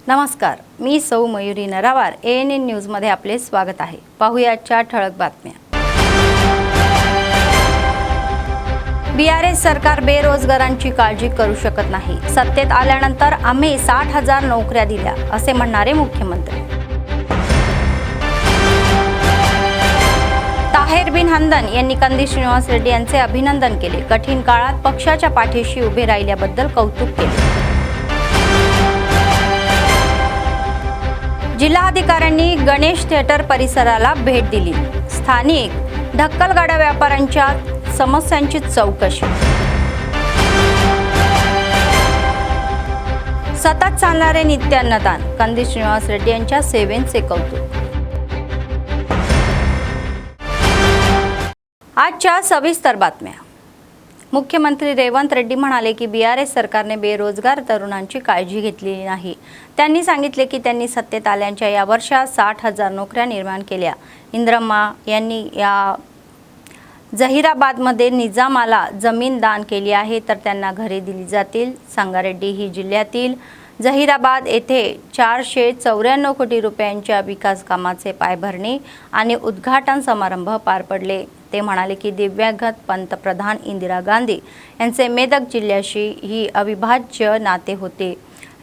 नमस्कार, मी सौ Mayuri नरावार। ANN news मध्ये आपले स्वागत आहे। पाहुयाच्या ठळक बातम्या। BRS सरकार बेरोजगारांची काळजी करू शकत नाही। सत्तेत आल्यानंतर आम्ही 60,000 नोकऱ्या दिल्या असे म्हणणारे मुख्यमंत्री। ताहेर बिन हमदन यांनी कंदी श्रीनिवास रेड्डी यांचे अभिनंदन केले। कठीण काळात पक्षाच्या पाठीशी उभे राहिल्याबद्दल कौतुक केले। जिल्हाधिकाऱ्यांनी गणेश थिएटर परिसराला भेट दिली। स्थानिक ढक्कल गाड्या व्यापाऱ्यांच्या समस्यांची चौकशी। सतत चालणारे नित्य अन्नदान, कंदी श्रीनिवास रेड्डी यांच्या सेवेचे कौतुक। आजच्या सविस्तर बातम्या। मुख्यमंत्री रेवंत रेड्डी म्हणाले की BRS सरकारने बेरोजगार तरुणांची काळजी घेतलेली नाही। त्यांनी सांगितले की त्यांनी सत्तेत आल्याच्या या वर्षात 60,000 नोकऱ्या निर्माण केल्या। इंद्रम्मा यांनी या जहिराबादमध्ये निजामाला जमीन दान केली आहे, तर त्यांना घरे दिली जातील। संगारेड्डी ही जिल्ह्यातील जहिराबाद येथे 494 कोटी रुपयांच्या विकास कामाचे पायाभरणी आणि उद्घाटन समारंभ पार पडले। ते म्हणाले की दिव्यांगत पंतप्रधान इंदिरा गांधी यांचे मेदक जिल्ह्याशी ही अविभाज्य नाते होते।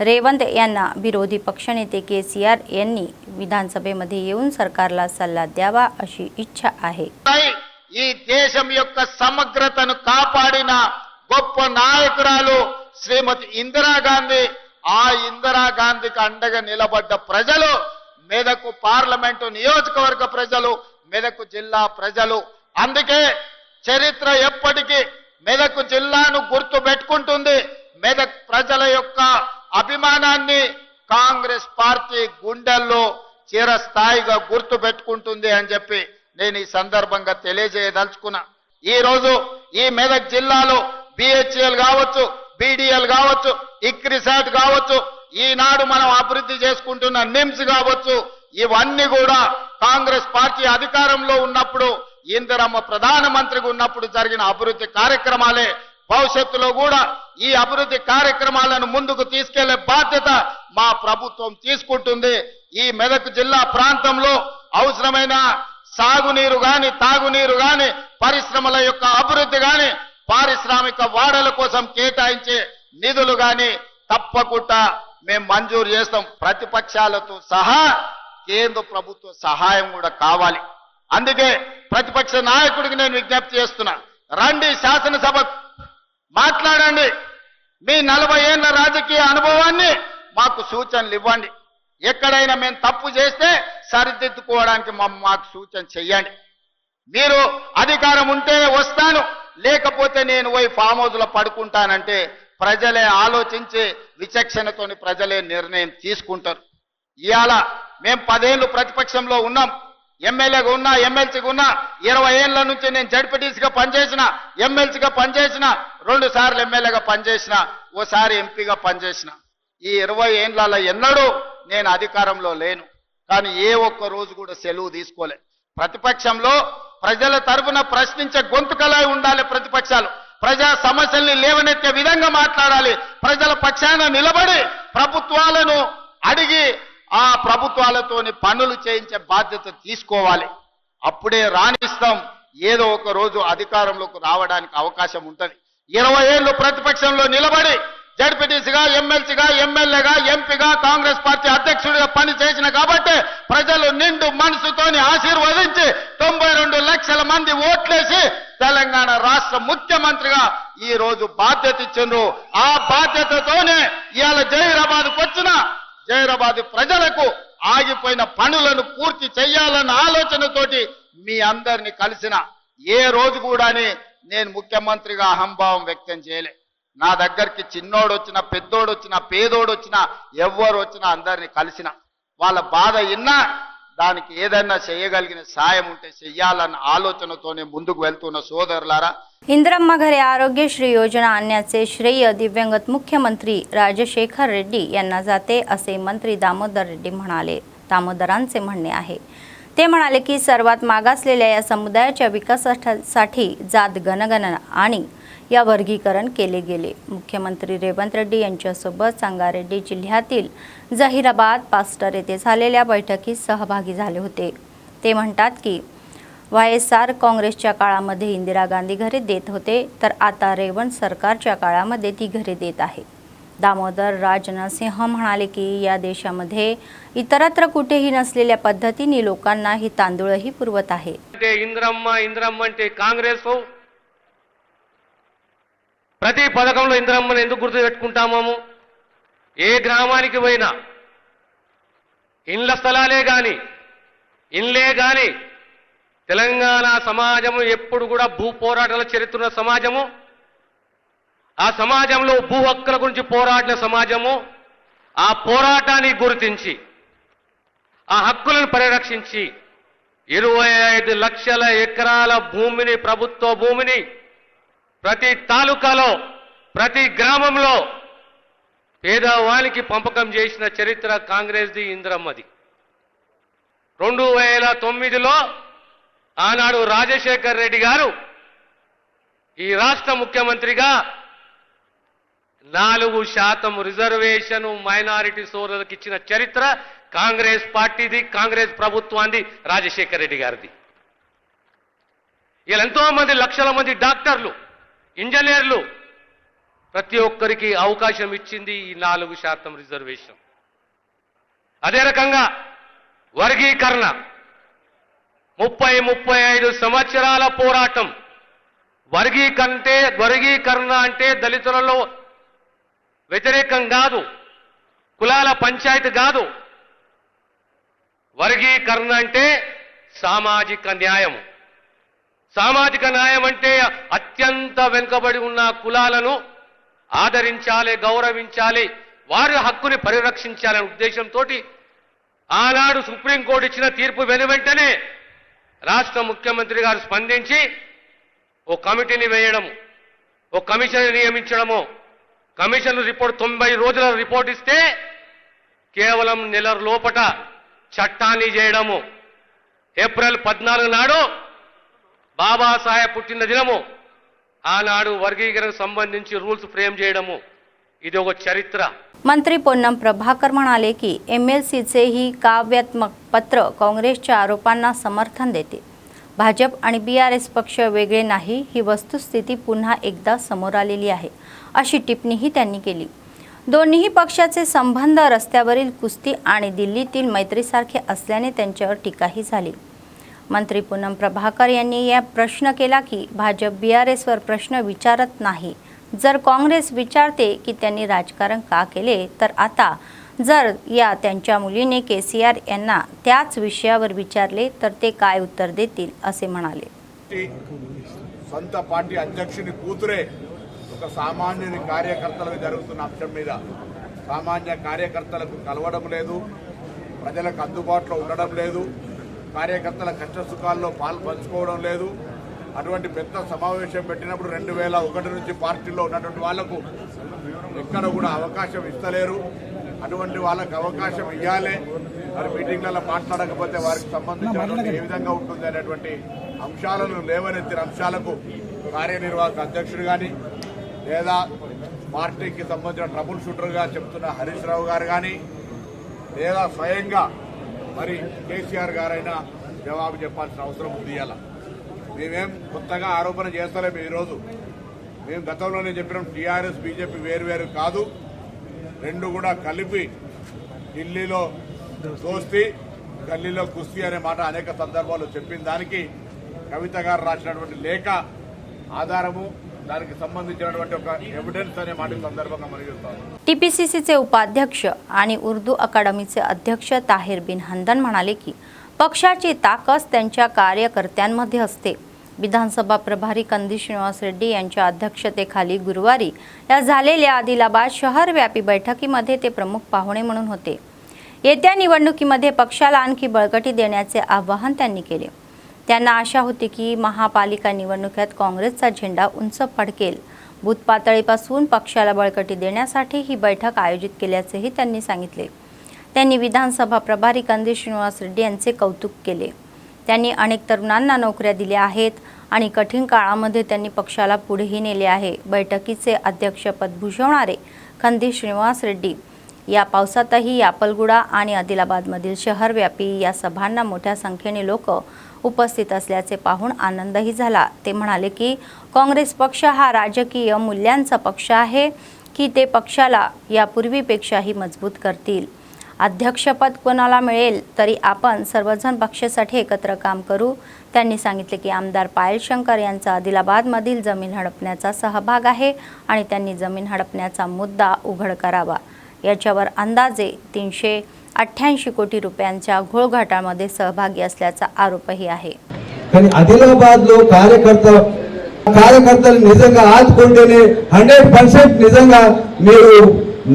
रेवंत यांना विरोधी पक्षनेते KCR यांनी विधानसभेमध्ये येऊन सरकारला सल्ला द्यावा अशी इच्छा आहे। ఈ దేశం యొక్క సమగ్రతను కాపాడిన గొప్ప నాయకురాలు శ్రీమతి ఇందిరాగాంధీ, ఆ ఇందిరాగాంధీకి అండగా నిలబడ్డ ప్రజలు, మెదకు పార్లమెంటు నియోజకవర్గ ప్రజలు, మెదకు జిల్లా ప్రజలు। అందుకే చరిత్ర ఎప్పటికీ మెదకు జిల్లాను గుర్తు పెట్టుకుంటుంది। మెదక్ ప్రజల యొక్క అభిమానాన్ని కాంగ్రెస్ పార్టీ గుండెల్లో చిరస్థాయిగా గుర్తు పెట్టుకుంటుంది అని చెప్పి నేను ఈ సందర్భంగా తెలియజేయదలుచుకున్నా। ఈ రోజు ఈ మెదక్ జిల్లాలో BHEL కావచ్చు, BDL కావచ్చు, ఇక్రిసాట్ కావచ్చు, ఈనాడు మనం అభివృద్ధి చేసుకుంటున్న నిమ్స్ కావచ్చు, ఇవన్నీ కూడా కాంగ్రెస్ పార్టీ అధికారంలో ఉన్నప్పుడు, ఇందిరమ్మ ప్రధానమంత్రిగా ఉన్నప్పుడు జరిగిన అభివృద్ధి కార్యక్రమాలే। భవిష్యత్తులో కూడా ఈ అభివృద్ధి కార్యక్రమాలను ముందుకు తీసుకెళ్లే బాధ్యత మా ప్రభుత్వం తీసుకుంటుంది। ఈ మెదక్ జిల్లా ప్రాంతంలో అవసరమైన సాగునీరు గాని, తాగునీరు గాని, పరిశ్రమల యొక్క అభివృద్ధి గాని, పారిశ్రామిక వాడల కోసం కేటాయించే నిధులు గాని తప్పకుండా మేము మంజూరు చేస్తాం। ప్రతిపక్షాలతో సహా కేంద్ర ప్రభుత్వ సహాయం కూడా కావాలి। అందుకే ప్రతిపక్ష నాయకుడికి నేను విజ్ఞప్తి చేస్తున్నా, రండి శాసనసభ మాట్లాడండి, మీ 40 ఏళ్ల రాజకీయ అనుభవాన్ని మాకు సూచనలు ఇవ్వండి। ఎక్కడైనా మేము తప్పు చేస్తే సరిదిద్దుకోవడానికి మాకు సూచన చెయ్యండి। మీరు అధికారం ఉంటే వస్తాను, లేకపోతే నేను పోయి ఫామ్ హౌస్లో పడుకుంటానంటే ప్రజలే ఆలోచించి విచక్షణతోని ప్రజలే నిర్ణయం తీసుకుంటారు। ఇవాళ మేము 10 ఏళ్ళు ప్రతిపక్షంలో ఉన్నాం, ఎమ్మెల్యేగా ఉన్నా, ఎమ్మెల్సీగా ఉన్నా। 20 ఏళ్ల నుంచి నేను జడ్పీటీసీగా పనిచేసిన, ఎమ్మెల్సీగా పనిచేసిన, 2 సార్లు ఎమ్మెల్యేగా పనిచేసిన, ఓసారి ఎంపీగా పనిచేసిన। ఈ 20 ఏళ్లలో ఎన్నడూ నేను అధికారంలో లేను, కానీ ఏ ఒక్క రోజు కూడా సెలవు తీసుకోలే। ప్రతిపక్షంలో ప్రజల తరపున ప్రశ్నించే గొంతుకలై ఉండాలి ప్రతిపక్షాలు। ప్రజా సమస్యల్ని లేవనెత్తే విధంగా మాట్లాడాలి। ప్రజల పక్షాన నిలబడి ప్రభుత్వాలను అడిగి ఆ ప్రభుత్వాలతోని పనులు చేయించే బాధ్యత తీసుకోవాలి। అప్పుడే రాణిస్తాం, ఏదో ఒక రోజు అధికారంలోకి రావడానికి అవకాశం ఉంటుంది। 20 ఏళ్ళు ప్రతిపక్షంలో నిలబడి జడ్పీటీసీగా, ఎమ్మెల్సీగా, ఎమ్మెల్యేగా, ఎంపీగా, కాంగ్రెస్ పార్టీ అధ్యక్షుడిగా పనిచేసిన కాబట్టి ప్రజలు నిండు మనసుతోని ఆశీర్వదించి 92 లక్షల మంది ఓట్లేసి తెలంగాణ రాష్ట్ర ముఖ్యమంత్రిగా ఈ రోజు బాధ్యత ఇచ్చిండ్రు। ఆ బాధ్యతతోనే ఇవాళ జహీరాబాద్కు వచ్చిన జహీరాబాద్ ప్రజలకు ఆగిపోయిన పనులను పూర్తి చేయాలన్న ఆలోచనతోటి మీ అందరిని కలిసిన। ఏ రోజు కూడాని నేను ముఖ్యమంత్రిగా అహంభావం వ్యక్తం చేయలే। నా దగ్గరికి చిన్నోడు వచ్చినా, పెద్దోడు వచ్చినా, పేదోడు వచ్చినా, ఎవ్వరు వచ్చినా అందరిని కలిసిన। వాళ్ళ బాధ విన్నా దానికి ఏదైనా చేయగలిగిన సాయం ఉంటే చెయ్యాలన్న ఆలోచనతోనే ముందుకు వెళ్తున్న సోదరులారా, इंदिरम्मा घरे आरोग्यश्री योजना आणण्याचे श्रेय दिव्यांगत मुख्यमंत्री राजशेखर रेड्डी यांना जाते असे मंत्री दामोदर रेड्डी म्हणाले। दामोदरांचे म्हणणे आहे। ते म्हणाले की सर्वात मागासलेल्या या समुदायाच्या विकासासाठी जात गणगणना आणि या वर्गीकरण केले गेले। मुख्यमंत्री रेवंत रेड्डी यांच्यासोबत संगारेड्डी जिल्ह्यातील जहीराबाद पास्टर येथे झालेल्या बैठकीत सहभागी झाले होते। ते म्हणतात की YSR काँग्रेसच्या काळामध्ये इंदिरा गांधी घरे देत होते, तर आता रेवंत सरकारच्या काळामध्ये ती घरे देत आहे। दामोदर राज नरसिंह म्हणाले की या देशामध्ये इतरत्र कुठेही नसलेल्या पद्धतीने लोकांना ही तांदूळही पुरवत आहे। ఇంద్రమ్మ అంటే కాంగ్రెస్ ప్రతి పథకంలో ఇంద్రమ్మను ఎందుకు గుర్తు పెట్టుకుంటాము? ఏ గ్రామానికి పోయినా ఇండ్ల స్థలాలే గాని ఇండ్లే గాని తెలంగాణ సమాజము ఎప్పుడు కూడా భూ పోరాటాల చరిత్ర ఉన్న సమాజము, ఆ సమాజంలో భూ హక్కుల గురించి పోరాడిన సమాజము, ఆ పోరాటాన్ని గుర్తించి ఆ హక్కులను పరిరక్షించి 25 లక్షల ఎకరాల భూమిని, ప్రభుత్వ భూమిని ప్రతి తాలూకాలో ప్రతి గ్రామంలో పేదవానికి పంపకం చేసిన చరిత్ర కాంగ్రెస్ది, ఇందిరమ్మది। 2009లో ఆనాడు రాజశేఖర్ రెడ్డి గారు ఈ రాష్ట్ర ముఖ్యమంత్రిగా 4% రిజర్వేషన్ మైనారిటీ సోదరులకు ఇచ్చిన చరిత్ర కాంగ్రెస్ పార్టీది, కాంగ్రెస్ ప్రభుత్వాన్ని, రాజశేఖర్ రెడ్డి గారిది। ఇలా ఎంతో మంది లక్షల మంది డాక్టర్లు, ఇంజనీర్లు ప్రతి ఒక్కరికి అవకాశం ఇచ్చింది ఈ 4% రిజర్వేషన్। అదే రకంగా వర్గీకరణ 35 సంవత్సరాల పోరాటం। వర్గీకరణ అంటే దళితులలో వ్యతిరేకం కాదు, కులాల పంచాయతీ కాదు। వర్గీకరణ అంటే సామాజిక న్యాయం। సామాజిక న్యాయం అంటే అత్యంత వెనుకబడి ఉన్న కులాలను ఆదరించాలి, గౌరవించాలి, వారి హక్కుని పరిరక్షించాలనే ఉద్దేశంతో ఆనాడు సుప్రీంకోర్టు ఇచ్చిన తీర్పు వెనువెంటనే రాష్ట్ర ముఖ్యమంత్రి గారు స్పందించి ఓ కమిటీని వేయడము, ఓ కమిషన్ నియమించడము, కమిషన్ రిపోర్ట్ 90 రోజుల రిపోర్ట్ ఇస్తే కేవలం నెల లోపట చట్టాన్ని చేయడము। ఏప్రిల్ 14 నాడు బాబాసాహెబ్ పుట్టిన దినము, ఆనాడు వర్గీకరణకు సంబంధించి రూల్స్ ఫ్రేమ్ చేయడము, ఇది ఒక చరిత్ర। मंत्री पोन्नम प्रभाकर म्हणाले की MLCचे ही काव्यात्मक पत्र काँग्रेसच्या आरोपांना समर्थन देते। भाजप आणि BRS पक्ष वेगळे नाही, ही वस्तुस्थिती पुन्हा एकदा समोर आलेली आहे, अशी टिप्पणीही त्यांनी केली। दोन्ही पक्षाचे संबंध रस्त्यावरील कुस्ती आणि दिल्लीतील मैत्रीसारखे असल्याने त्यांच्यावर टीकाही झाली। मंत्री पोन्नम प्रभाकर यांनी या प्रश्न केला की भाजप BRS वर प्रश्न विचारत नाही। जर काँग्रेस विचारते की त्यांनी राजकारण का केले, तर आता जर या त्यांच्या मुलीने KCR यांना त्याच विषयावर विचारले तर ते काय उत्तर देतील, असे म्हणाले। సొంత పార్టీ అధ్యక్షుని కూతురే ఒక సామాన్యుని కార్యకర్తలకు జరుగుతున్న అంశం మీద సామాన్య కార్యకర్తలకు కలవడం లేదు, ప్రజలకు అందుబాటులో ఉండడం లేదు, కార్యకర్తల కష్ట సుఖాల్లో పాలు పంచుకోవడం లేదు। అటువంటి పెద్ద సమావేశం పెట్టినప్పుడు 2001 నుంచి పార్టీలో ఉన్నటువంటి వాళ్లకు ఎక్కడ కూడా అవకాశం ఇస్తలేరు। అటువంటి వాళ్ళకు అవకాశం ఇవ్వాలి, మరి మీటింగ్లలో మాట్లాడకపోతే వారికి సంబంధించినటువంటి ఏ విధంగా ఉంటుంది అనేటువంటి అంశాలను లేవనెత్తిన అంశాలకు కార్యనిర్వాహక అధ్యక్షుడు కానీ లేదా పార్టీకి సంబంధించిన ట్రబుల్ షూటర్గా చెప్తున్న హరీష్ రావు గారు కానీ లేదా స్వయంగా మరి కేసీఆర్ గారైనా జవాబు చెప్పాల్సిన అవసరం ఉంది। ఇలా మేమేం కొత్తగా ఆరోపణ చేస్తలేము। ఈరోజు మేము గతంలోనే చెప్పినాం, TRS BJP వేరు కాదు, రెండు కూడా కలిపి ఢిల్లీలో దోస్తీ, గల్లీలో కుస్తీ అనే మాట అనేక సందర్భాల్లో చెప్పిన దానికి కవిత గారు రాసినటువంటి లేఖ ఆధారము, దానికి సంబంధించినటువంటి ఒక ఎవిడెన్స్ అనే మాట సందర్భంగా మనగిస్తాం। TPCCचे उपाध्यक्ष आणि उर्दू अकादमीचे अध्यक्ष ताहिर बिन हंदन म्हणाले की पक्षाची ताकद त्यांच्या कार्यकर्त्यांमध्ये असते। विधानसभा प्रभारी कंदी श्रीनिवास रेड्डी यांच्या अध्यक्षतेखाली गुरुवारी या झालेल्या आदिलाबाद शहरव्यापी बैठकीमध्ये ते प्रमुख पाहुणे म्हणून होते। येत्या निवडणुकीमध्ये पक्षाला आणखी बळकटी देण्याचे आवाहन त्यांनी केले। त्यांना आशा होती की महापालिका निवडणुकीत काँग्रेसचा झेंडा उंच फडकेल। बूथ पातळीपासून पक्षाला बळकटी देण्यासाठी ही बैठक आयोजित केल्याचेही त्यांनी सांगितले। त्यांनी विधानसभा प्रभारी कंदी श्रीनिवास रेड्डी यांचे कौतुक केले। त्यांनी अनेक तरुणांना नोकऱ्या दिल्या आहेत आणि कठीण काळामध्ये त्यांनी पक्षाला पुढेही नेले आहे. बैठकीचे अध्यक्षपद भूषवणारे खंदी श्रीनिवास रेड्डी या पावसातही यापलगुडा आणि आदिलाबादमधील शहरव्यापी या सभांना मोठ्या संख्येने लोक उपस्थित असल्याचे पाहून आनंदही झाला. ते म्हणाले की काँग्रेस पक्ष हा राजकीय मूल्यांचा पक्ष आहे की ते पक्षाला यापूर्वीपेक्षाही मजबूत करतील. अध्यक्षपद कोणाला मिळेल तरी आपण सर्वजण पक्षासाठी एकत्र काम करू. त्यांनी सांगितले की आमदार पायल शंकर यांचा आदिलाबादमधील जमीन हडपण्याचा सहभाग आहे आणि त्यांनी जमीन हडपण्याचा मुद्दा उघड करावा. याच्यावर अंदाजे 388 कोटी रुपयांच्या घोळघाटामध्ये सहभागी असल्याचा आरोपही आहे. కానీ ఆదిలాబాద్లో కార్యకర్తలు నిజంగా ఆదుకుంటేనే 100% నిజంగా మీరు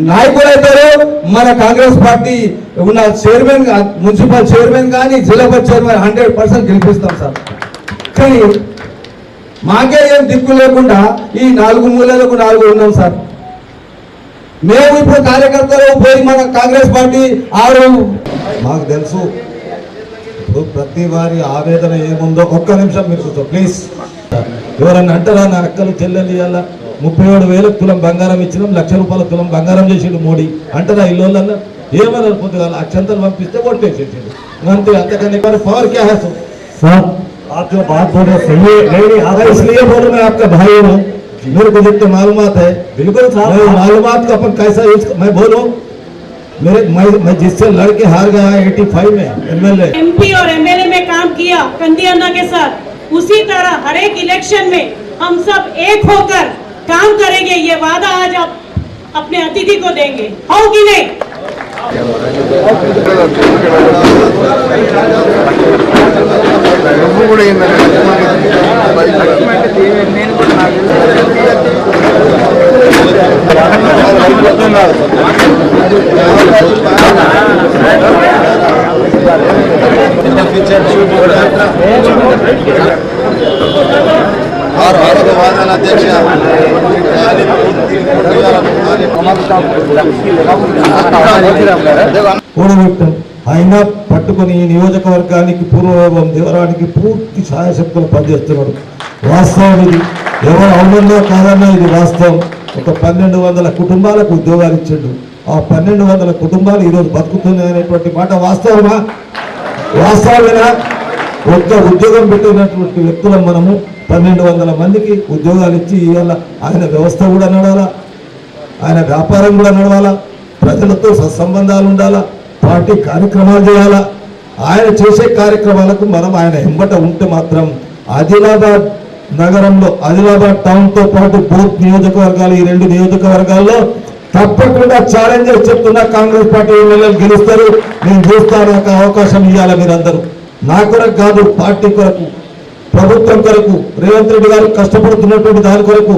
నాయకులు అవుతారు. మన కాంగ్రెస్ పార్టీ ఉన్న చైర్మన్ మున్సిపల్ చైర్మన్ కానీ జిల్లా పరిషత్ చైర్మన్ 100% గెలిపిస్తాం సార్. కానీ మాకే ఏం దిక్కు లేకుండా ఈ 4 మూలలకు 4 ఉన్నాం సార్. మేము ఇప్పుడు కార్యకర్తలు పోయి మన కాంగ్రెస్ పార్టీ మాకు తెలుసు ప్రతి వారి ఆవేదన ఏముందో. ఒక్క నిమిషం మీరు కూర్చో ప్లీజ్. ఎవరన్నా అంటారా నా అక్కలు చెల్లెలు ఇవ్వాల 37,000 తులం బంగారం ఇచ్చినాం, 1,00,000 రూపాయల తులం బంగారం చేసిండు మోడీ అంటారా? ఇల్లు ఏమన్నారు? పొద్దుగా అక్షంతలు పంపిస్తే ఓటేసేసిండు అంతే. అంతకన్నా పవర్ క్యా है सर? आप जो बात बोल रहे सही है, नहीं इसलिए बोलो मैं आपका भाई हूँ, मेरे को जितने मालूमात है बिल्कुल मालूमात का अपन कैसा यूज मैं बोलूँ. मैं जिससे लड़के हार गया 85 में एमएलए एमपी और एमएलए में काम किया कंदी अन्ना के साथ, उसी तरह हर एक इलेक्शन में हम सब एक होकर काम करेंगे. ये वादा आज आप अपने अतिथि को देंगे, हो कि नहीं? కూడబెట్టాం. అయినా పట్టుకొని ఈ నియోజకవర్గానికి పూర్వవైభవం దేవరానికి పూర్తి సహాయశక్తులు పనిచేస్తున్నాడు. వాస్తవం ఇది, ఎవరు అవునన్నా కాదన్నా ఇది వాస్తవం. ఒక 1,200 కుటుంబాలకు ఉద్యోగాలు ఇచ్చిండు. ఆ 1,200 కుటుంబాలు ఈరోజు బతుకుతున్నాయి అనేటువంటి మాట వాస్తవమా? వాస్తవమేనా? ఒక్క ఉద్యోగం పెట్టినటువంటి వ్యక్తులం మనము 1,200 మందికి ఉద్యోగాలు ఇచ్చి ఇవాళ ఆయన వ్యవస్థ కూడా నడవాలా, ఆయన వ్యాపారం కూడా నడవాలా, ప్రజలతో సత్సంబంధాలు ఉండాలా, పార్టీ కార్యక్రమాలు చేయాలా. ఆయన చేసే కార్యక్రమాలకు మనం ఆయన ఎంబట ఉంటే మాత్రం ఆదిలాబాద్ నగరంలో ఆదిలాబాద్ టౌన్తో పాటు బూత్ నియోజకవర్గాలు, ఈ 2 నియోజకవర్గాల్లో తప్పకుండా ఛాలెంజెస్ చెప్తున్నా కాంగ్రెస్ పార్టీ ఎమ్మెల్యేలు గెలుస్తారు. నేను చూస్తాను, అవకాశం ఇవ్వాలి మీరందరూ. నా కొరకు కాదు, పార్టీ కొరకు, ప్రభుత్వం కొరకు, రేవంత్ రెడ్డి గారు కష్టపడుతున్నటువంటి దాని కొరకు.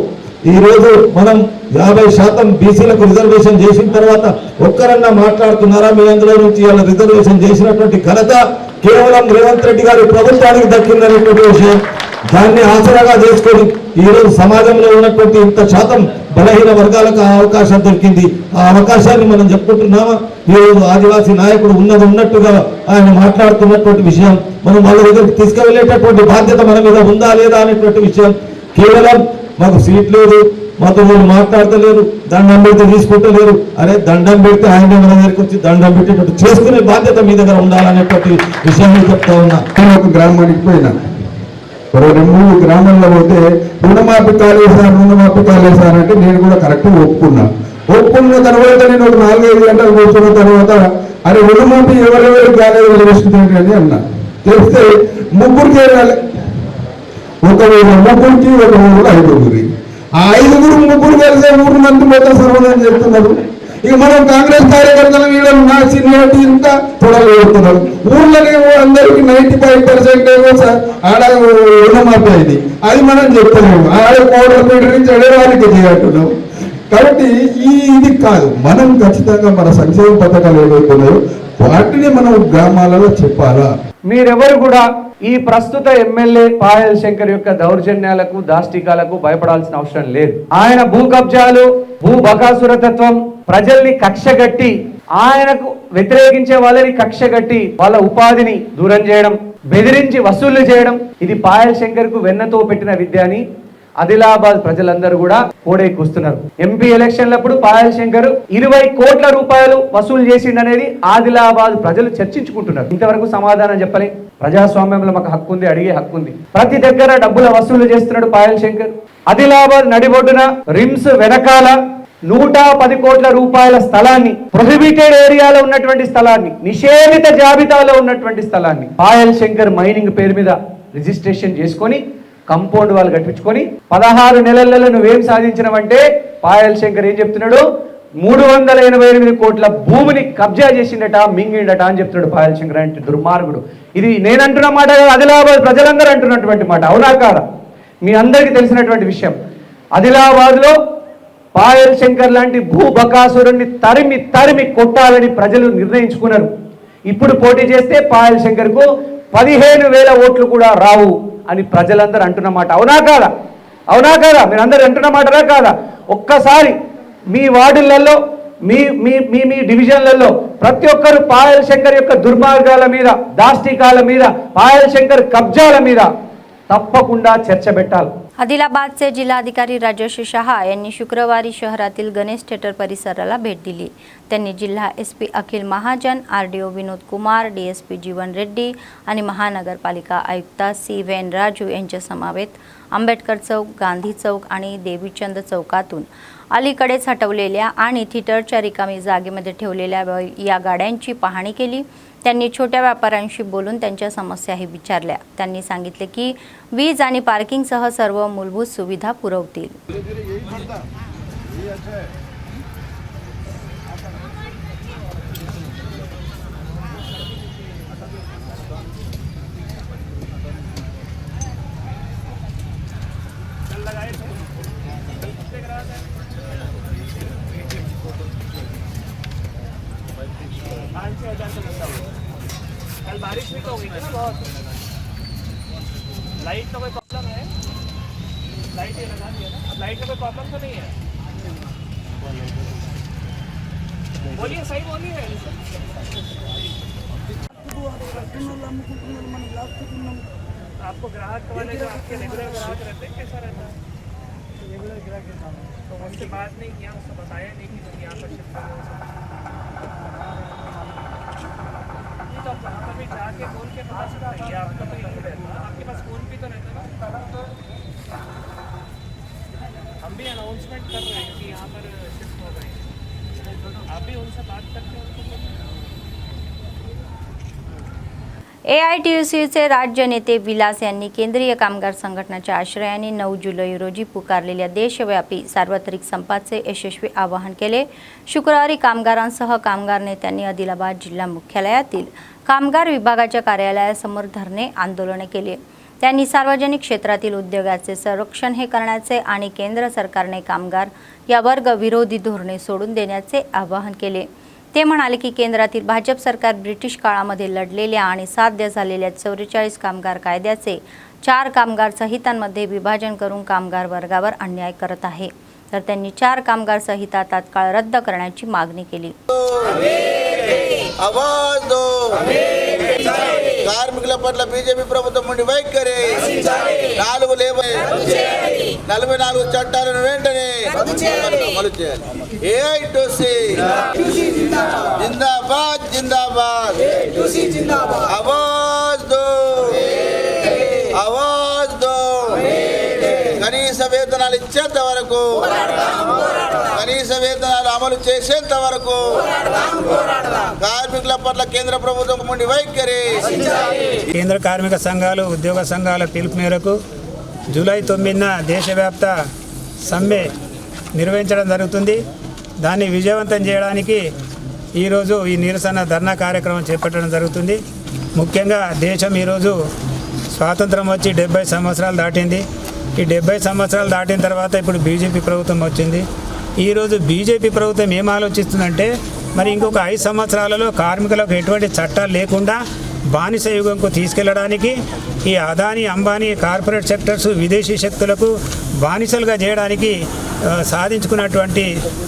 ఈ రోజు మనం 50% బీసీలకు రిజర్వేషన్ చేసిన తర్వాత ఒక్కరన్నా మాట్లాడుతున్నారా? మీ అందులో నుంచి ఇలా రిజర్వేషన్ చేసినటువంటి ఘనత కేవలం రేవంత్ రెడ్డి గారి ప్రభుత్వానికి దక్కిందనేటువంటి విషయం. దాన్ని ఆసరాగా చేసుకొని ఈరోజు సమాజంలో ఉన్నటువంటి ఇంత శాతం బలహీన వర్గాలకు ఆ అవకాశం దొరికింది. ఆ అవకాశాన్ని మనం చెప్పుకుంటున్నామా? ఈరోజు ఆదివాసీ నాయకుడు ఉన్నట్టుగా ఆయన మాట్లాడుతున్నటువంటి విషయం మనం వాళ్ళ దగ్గరికి తీసుకువెళ్ళేటటువంటి బాధ్యత మన మీద ఉందా లేదా అనేటువంటి విషయం. కేవలం మాకు సీట్ లేదు, మాతో వాళ్ళు మాట్లాడతలేరు, దండం పెడితే తీసుకుంటలేరు. అరే దండం పెడితే ఆయన మన దగ్గరికి వచ్చి దండం పెట్టేటట్టు చేసుకునే బాధ్యత మీ దగ్గర ఉండాలనేటువంటి విషయాన్ని చెప్తా ఉన్నా. ఒక గ్రామానికి పోయినా, 2-3 గ్రామాల్లో పోతే రుణమాఫీ కాలేసారంటే నేను కూడా కరెక్ట్ ఒప్పుకున్న తర్వాత నేను ఒక 4-5 గంటలు కూర్చున్న తర్వాత అరే రుణమాఫీ ఎవరెవరు కాలేదు వెలివేస్తుంది అని అన్నా. తెలిస్తే 3 చేయాలి, ఒక ఊరు 3కి, ఒక ఊరు 5 ఆ 5 కలిసే 3 మంది మొత్తం సర్వనాశనం చేస్తున్నారు. ఇక మనం కాంగ్రెస్ కార్యకర్తలు వీళ్ళు నా సీనియారిటీ ఇంకా చూడగలుగుతున్నారు. ఊళ్ళని అందరికి 95% ఏమో ఆడ రుణమాఫీ అయింది, అది మనం చెప్తున్నాము. ఆడ కోట్ల నుంచి అడేవారికి చేయాలంటున్నాం. కాబట్టి ఇది కాదు, మనం ఖచ్చితంగా మన సంక్షేమ పథకాలు ఏవైతున్నాయో వాటిని మనం గ్రామాలలో చెప్పాలా. మీరెవరు కూడా ఈ ప్రస్తుత ఎమ్మెల్యే పాయల్ శంకర్ యొక్క దౌర్జన్యాలకు, దాష్టికాలకు భయపడాల్సిన అవసరం లేదు. ఆయన భూ కబ్జాలు, భూ బకాసురతత్వం, ప్రజల్ని కక్షగట్టి, ఆయనకు వ్యతిరేకించే వాళ్ళని కక్షగట్టి వాళ్ళ ఉపాధిని దూరం చేయడం, బెదిరించి వసూళ్లు చేయడం, ఇది పాయల్ శంకర్ కు వెన్నతో పెట్టిన విద్య అని ఆదిలాబాద్ ప్రజలందరూ కూడా కూస్తున్నారు. ఎంపీ ఎలక్షన్లప్పుడు పాయల్ శంకర్ 20 కోట్ల రూపాయలు వసూలు చేసిండనేది ఆదిలాబాద్ ప్రజలు చర్చించుకుంటున్నారు. ఇంతవరకు సమాధానం చెప్పలే. ప్రజాస్వామ్యంలో మాకు హక్కు ఉంది, అడిగే హక్కు ఉంది. ప్రతి దగ్గర డబ్బుల వసూలు చేస్తున్నాడు పాయల్ శంకర్. ఆదిలాబాద్ నడిబొడ్డున రిమ్స్ వెనకాల 110 కోట్ల రూపాయల స్థలాన్ని, ప్రొహిబిటెడ్ ఏరియాలో ఉన్నటువంటి స్థలాన్ని, నిషేధిత జాబితాలో ఉన్నటువంటి స్థలాన్ని పాయల్ శంకర్ మైనింగ్ పేరు మీద రిజిస్ట్రేషన్ చేసుకొని కంపౌండ్ వాళ్ళు కట్టించుకొని 16 నెలలలో నువ్వేం సాధించినవంటే పాయల్ శంకర్ ఏం చెప్తున్నాడు, 388 కోట్ల భూమిని కబ్జా చేసిండట, మింగిండట అని చెప్తున్నాడు పాయల్ శంకర్. అంటే దుర్మార్గుడు. ఇది నేను అంటున్న మాట కాదు, ఆదిలాబాద్ ప్రజలందరూ అంటున్నటువంటి మాట. అవునా కాదా? మీ అందరికీ తెలిసినటువంటి విషయం. ఆదిలాబాద్లో పాయల్ శంకర్ లాంటి భూబకాసురుణ్ణి తరిమి తరిమి కొట్టాలని ప్రజలు నిర్ణయించుకున్నారు. ఇప్పుడు పోటీ చేస్తే పాయల్ శంకర్కు 15,000 ఓట్లు కూడా రావు అని ప్రజలందరూ అంటున్నమాట. అవునా కాదా? అవునా కాదా? మీరు అందరూ అంటున్నమాటరా కాదా? ఒక్కసారి మీ వార్డులలో, మీ మీ మీ మీ డివిజన్లలో ప్రతి ఒక్కరు పాయల్ శంకర్ యొక్క దుర్మార్గాల మీద, దాష్టికాల మీద, పాయల్ शंकर कब्जाల మీద तप्पकुंडा चर्चा పెట్టాలి. आदिलाबादचे जिल्हाधिकारी राजेश शहा यांनी शुक्रवारी शहरातील गणेश थिएटर परिसराला भेट दिली. त्यांनी जिल्हा एसपी अखिल महाजन, आरडीओ विनोद कुमार, डीएसपी जीवन रेड्डी आणि महानगरपालिका आयुक्त सी वेन राजू यांच्या समवेत आंबेडकर चौक, गांधी चौक आणि देवीचंद चौकातून अलीकडेच हटवलेल्या आणि थिएटरच्या रिकामी जागेमध्ये ठेवलेल्या या गाड्यांची पाहणी केली. त्यांनी छोट्या व्यापाऱ्यांशी बोलून त्यांच्या समस्याही विचारल्या. त्यांनी सांगितले की वीज आणि पार्किंगसह सर्व मूलभूत सुविधा पुरवतील. कल बारिश भी तो हुई थी ना बहुत. लाइट का कोई प्रॉब्लम है? लाइट ये लगा दिया ना. अब लाइट का कोई प्रॉब्लम तो नहीं है? बोलिए, सही बोलिए. आपको ग्राहक वाले जो आपके रेगुलर ग्राहक रहते हैं कैसा रहता है? रेगुलर ग्राहक तो उनसे बात नहीं किया, उसको बताया नहीं कि तुम यहाँ पर शिफ्ट करो. तो आप वहाँ पर भी जाके फोन के पास बताइए. आपका तो यही रहता है, आपके पास फोन भी तो रहता है ना. हम भी अनाउंसमेंट कर रहे हैं कि यहाँ पर शिफ्ट हो गए. आप भी उनसे बात करके उनको AITUCचे राज्य नेते विलास यांनी केंद्रीय कामगार संघटनेच्या आश्रयाने 9 जुलै रोजी पुकारलेल्या देशव्यापी सार्वत्रिक संपाचे यशस्वी आवाहन केले. शुक्रवारी कामगारांसह कामगार नेत्यांनी आदिलाबाद जिल्हा मुख्यालयातील कामगार विभागाच्या कार्यालयासमोर धरणे आंदोलने केले. त्यांनी सार्वजनिक क्षेत्रातील उद्योगाचे संरक्षण हे करण्याचे आणि केंद्र सरकारने कामगार या वर्ग विरोधी धोरणे सोडून देण्याचे आवाहन केले. ते म्हणाले की केंद्रातील भाजप सरकार ब्रिटिश काळामध्ये लढलेल्या आणि साध्य झालेल्या 44 कामगार कायद्याचे 4 कामगार संहितांमध्ये विभाजन करून कामगार वर्गावर अन्याय करत आहे. तर त्यांनी 4 कामगार संहिता तात्काळ रद्द करण्याची मागणी केली. आवाज दो, కార్మికుల పట్ల బీజేపీ ప్రభుత్వం ముండి వైఖరి 44 చట్టాలను వెంటనే అమలు చేయాలి. ఏఐటీసీ జిందాబాద్ జిందాబాద్, ఆవాజ్ దో, ఆవాజ్ దో. కనీస వేతనాలు ఇచ్చేంత వరకు, కనీస వేతనాలు అమలు చేసేంత వరకు కార్మికుల పట్ల కేంద్ర ప్రభుత్వం ముండి వైఖరి. కేంద్ర కార్మిక సంఘాలు, ఉద్యోగ సంఘాల పిలుపు మేరకు జూలై 9న దేశవ్యాప్త సమ్మె నిర్వహించడం జరుగుతుంది. దాన్ని విజయవంతం చేయడానికి ఈరోజు ఈ నిరసన ధర్నా కార్యక్రమం చేపట్టడం జరుగుతుంది. ముఖ్యంగా దేశం ఈరోజు స్వాతంత్రం వచ్చి 70 సంవత్సరాలు దాటింది. ఈ 70 సంవత్సరాలు దాటిన తర్వాత ఇప్పుడు బీజేపీ ప్రభుత్వం వచ్చింది. ఈరోజు బీజేపీ ప్రభుత్వం ఏం ఆలోచిస్తుందంటే, మరి ఇంకొక 5 సంవత్సరాలలో కార్మికులకు ఎటువంటి చట్టాలు లేకుండా బానిస యుగంకు తీసుకెళ్లడానికి ఈ అదానీ, అంబానీ కార్పొరేట్ సెక్టర్స్ విదేశీ శక్తులకు బానిసలుగా చేయడానికి సాధించుకున్నటువంటి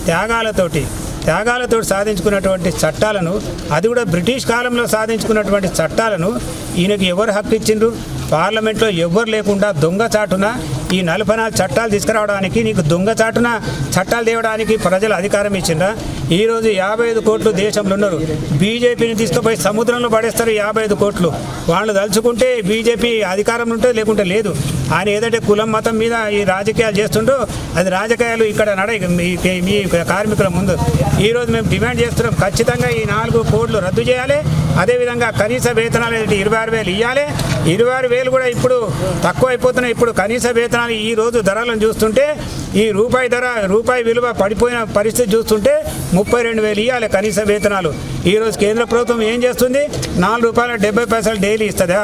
త్యాగాలతోటి త్యాగాలతో సాధించుకున్నటువంటి చట్టాలను, అది కూడా బ్రిటిష్ కాలంలో సాధించుకున్నటువంటి చట్టాలను ఈయనకి ఎవరు హక్కు ఇచ్చిండ్రు? పార్లమెంట్లో ఎవ్వరు లేకుండా దొంగచాటున ఈ 44 చట్టాలు తీసుకురావడానికి, నీకు దొంగచాటున చట్టాలు తేవడానికి ప్రజలు అధికారం ఇచ్చిండ్రా? ఈరోజు 55 కోట్లు దేశంలో ఉన్నారు. బీజేపీని తీసుకుపోయి సముద్రంలో పడేస్తారు 55 కోట్లు. వాళ్ళు తలుచుకుంటే బీజేపీ అధికారం ఉంటే, లేకుంటే లేదు. ఆయన ఏదంటే కులం మతం మీద ఈ రాజకీయాలు చేస్తుండో అది రాజకీయాలు ఇక్కడ మీ కార్మికుల ముందు ఈరోజు మేము డిమాండ్ చేస్తున్నాం. ఖచ్చితంగా ఈ 4 కోట్లు రద్దు చేయాలి. అదేవిధంగా కనీస వేతనాలు 26,000 ఇవ్వాలి. 26,000 కూడా ఇప్పుడు తక్కువ అయిపోతున్నాయి. ఇప్పుడు కనీస వేతనాలు ఈ రోజు ధరలను చూస్తుంటే, ఈ రూపాయి విలువ పడిపోయిన పరిస్థితి చూస్తుంటే 32,000 ఇవ్వాలి కనీస వేతనాలు. ఈరోజు కేంద్ర ప్రభుత్వం ఏం చేస్తుంది? ₹4.70 డైలీ ఇస్తుందా?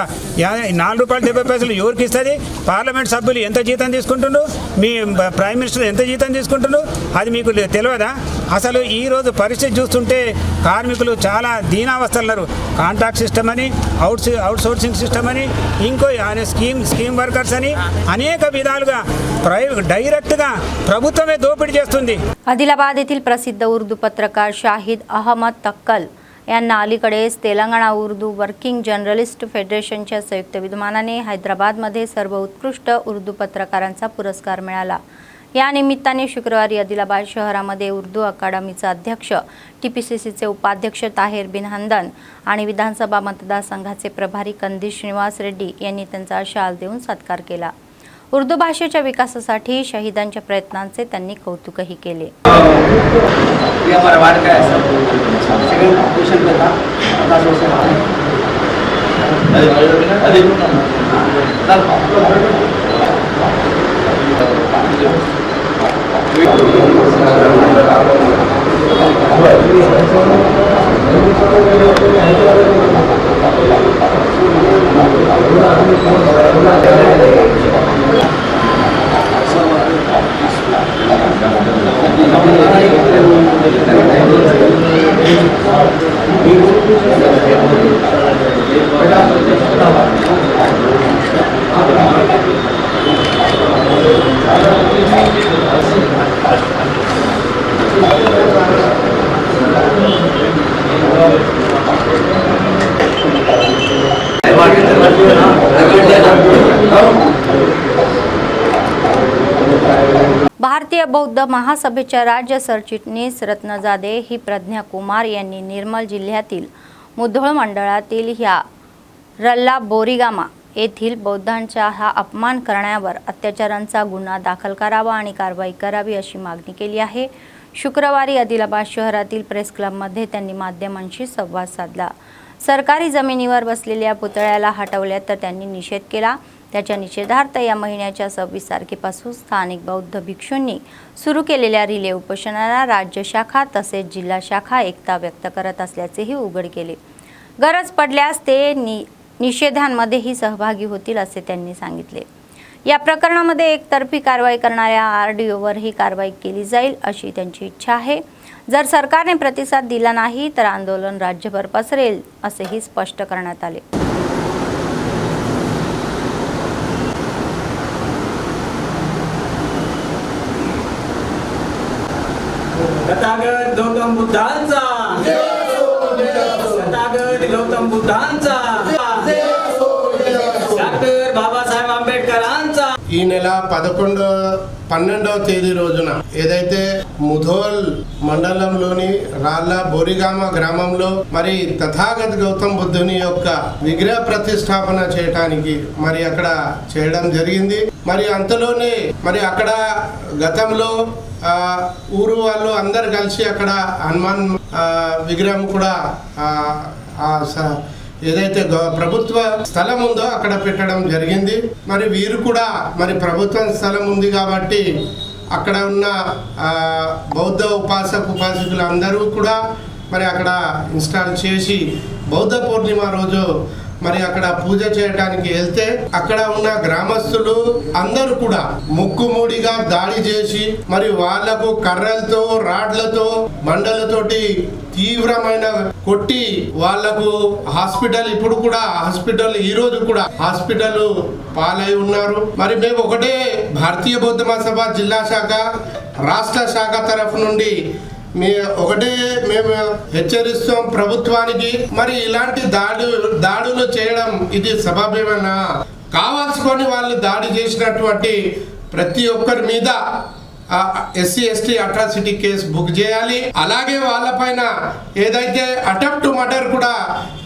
₹4.70 ఎవరికి ఇస్తుంది? పార్లమెంట్ సభ్యులు ఎంత జీతం తీసుకుంటుండ్రు? మీ ప్రైమ్ మినిస్టర్ ఎంత జీతం తీసుకుంటుండ్రు? అది మీకు తెలియదా? అసలు ఈరోజు పరిస్థితి చూస్తుంటే కార్మికులు చాలా దీనావస్థలు ఉన్నారు. కాంట్రాక్ట్ సిస్టమ్ అని, అవుట్సోర్సింగ్ సిస్టమ్ అని, ఇంకో స్కీమ్ వర్కర్స్ అని అనేక విధాలుగా డైరెక్ట్గా ప్రభుత్వమే దోపిడీ చేస్తుంది. आदिलाबाद येथील प्रसिद्ध उर्दू पत्रकार शाहिद अहमद तक्कल यांना अलीकडेच तेलंगणा उर्दू वर्किंग जर्नलिस्ट फेडरेशनच्या संयुक्त विद्यमानाने हैदराबादमध्ये सर्व उत्कृष्ट उर्दू पत्रकारांचा पुरस्कार मिळाला. या निमित्ताने शुक्रवारी आदिलाबाद शहरामध्ये उर्दू अकादमीचा अध्यक्ष, टीपीसीसीचे उपाध्यक्ष ताहिर बिन हंदन आणि विधानसभा मतदारसंघाचे प्रभारी कंदी श्रीनिवास रेड्डी यांनी त्यांचा शाल देऊन सत्कार केला. उर्दू भाषेच्या विकासासाठी शहीदांच्या प्रयत्नांचे त्यांनी कौतुकही केले. भारतीय बौद्ध महासभेच्या राज्य सरचिटणीस रत्नजादे ही प्रज्ञा कुमार यांनी निर्मल जिल्ह्यातील मुधोळ मंडळातील ह्या रल्ला बोरीगामा येथील बौद्धांचा हा अपमान करण्यावर अत्याचारांचा गुन्हा दाखल करावा आणि कारवाई करावी अशी मागणी केली आहे. शुक्रवारी आदिलाबाद शहरातील प्रेस क्लबमध्ये त्यांनी माध्यमांशी संवाद साधला. सरकारी जमिनीवर बसलेल्या पुतळ्याला हटवले तर त्यांनी निषेध केला. त्याच्या निषेधार्थ या महिन्याच्या 26 तारखेपासून स्थानिक बौद्ध भिक्षूंनी सुरू केलेल्या रिले उपोषणाला राज्य शाखा तसेच जिल्हा शाखा एकता व्यक्त करत असल्याचेही उघड केले. गरज पडल्यास ते निषेधांमध्येही सहभागी होतील असे त्यांनी सांगितले. या प्रकरणामध्ये एकतर्फी कारवाई करणाऱ्या आरडीओवर ही कारवाई केली जाईल अशी त्यांची इच्छा आहे. जर सरकारने प्रतिसाद दिला नाही तर आंदोलन राज्यभर पसरेल असेही स्पष्ट करण्यात आले. तथागत गौतम बुद्धांचा, तथागत गौतम बुद्धांचा, డాక్టర్ బాబాసాహెబ్ అంబేద్కరాంचा. ఈ నెల 12వ తేదీ రోజున ఏదైతే ముధోల్ మండలంలోని రాళ్ళ బోరిగామ గ్రామంలో మరి తథాగత గౌతమ్ బుద్ధుని యొక్క విగ్రహ ప్రతిష్టాపన చేయడానికి మరి అక్కడ చేయడం జరిగింది. మరి అంతలోనే మరి అక్కడ గతంలో ఊరు వాళ్ళు అందరు కలిసి అక్కడ హనుమాన్ విగ్రహం కూడా ఏదైతే ప్రభుత్వ స్థలం ఉందో అక్కడ పెట్టడం జరిగింది. మరి వీరు కూడా మరి ప్రభుత్వ స్థలం ఉంది కాబట్టి అక్కడ ఉన్న బౌద్ధ ఉపాసకులు అందరూ కూడా మరి అక్కడ ఇన్స్టాల్ చేసి బౌద్ధ పూర్ణిమ రోజు మరి అక్కడ పూజ చేయడానికి వెళ్తే అక్కడ ఉన్న గ్రామస్తులు అందరూ కూడా ముక్కుముడిగా దాడి చేసి మరి వాళ్లకు కర్రలతో, రాడ్లతో, బండలతోటి తీవ్రమైన కొట్టి వాళ్లకు హాస్పిటల్, ఇప్పుడు కూడా హాస్పిటల్, ఈ రోజు కూడా హాస్పిటల్ పాలై ఉన్నారు. మరి మేము ఒకటే భారతీయ బౌద్ధ మహాసభ జిల్లా శాఖ, రాష్ట్ర శాఖ తరఫు నుండి ఒకటే మేము హెచ్చరిస్తాం ప్రభుత్వానికి, మరి ఇలాంటి దాడులు చేయడం ఇది సబబేమన్నా? కావాల్సుకొని వాళ్ళు దాడి చేసినటువంటి ప్రతి ఒక్కరి మీద SC/ST అట్రాసిటీ కేసు బుక్ చేయాలి. అలాగే వాళ్ళపైన ఏదైతే అటెంప్ట్ మర్డర్ కూడా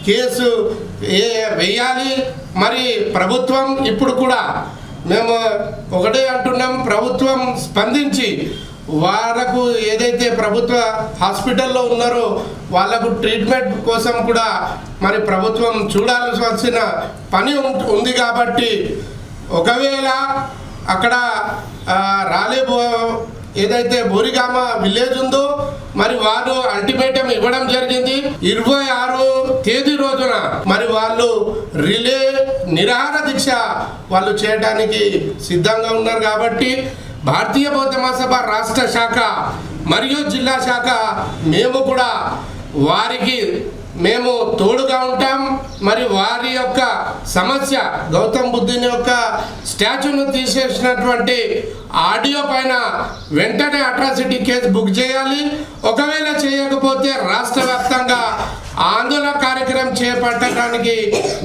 కేసు వేయాలి. మరి ప్రభుత్వం ఇప్పుడు కూడా మేము ఒకటే అంటున్నాం, ప్రభుత్వం స్పందించి వాళ్ళకు ఏదైతే ప్రభుత్వ హాస్పిటల్లో ఉన్నారో వాళ్ళకు ట్రీట్మెంట్ కోసం కూడా మరి ప్రభుత్వం చూడాల్సిన పని ఉంది. కాబట్టి ఒకవేళ అక్కడ ఏదైతే బోరిగామ విలేజ్ ఉందో మరి వారు అల్టిమేటం ఇవ్వడం జరిగింది. 26 తేదీ రోజున మరి వాళ్ళు రిలే నిరాహార దీక్ష వాళ్ళు చేయడానికి సిద్ధంగా ఉన్నారు. కాబట్టి భారతీయ బౌద్ధ మహాసభ రాష్ట్ర శాఖ మరియు జిల్లా శాఖ మేము కూడా వారికి మేము తోడుగా ఉంటాం. మరి వారి యొక్క సమస్య గౌతమ్ బుద్ధుని యొక్క స్టాచ్యూను తీసేసినటువంటి ఆడియో పైన వెంటనే అట్రాసిటీ కేసు బుక్ చేయాలి. ఒకవేళ చేయకపోతే రాష్ట్ర వ్యాప్తంగా ఆందోళన కార్యక్రమం చేపట్టడానికి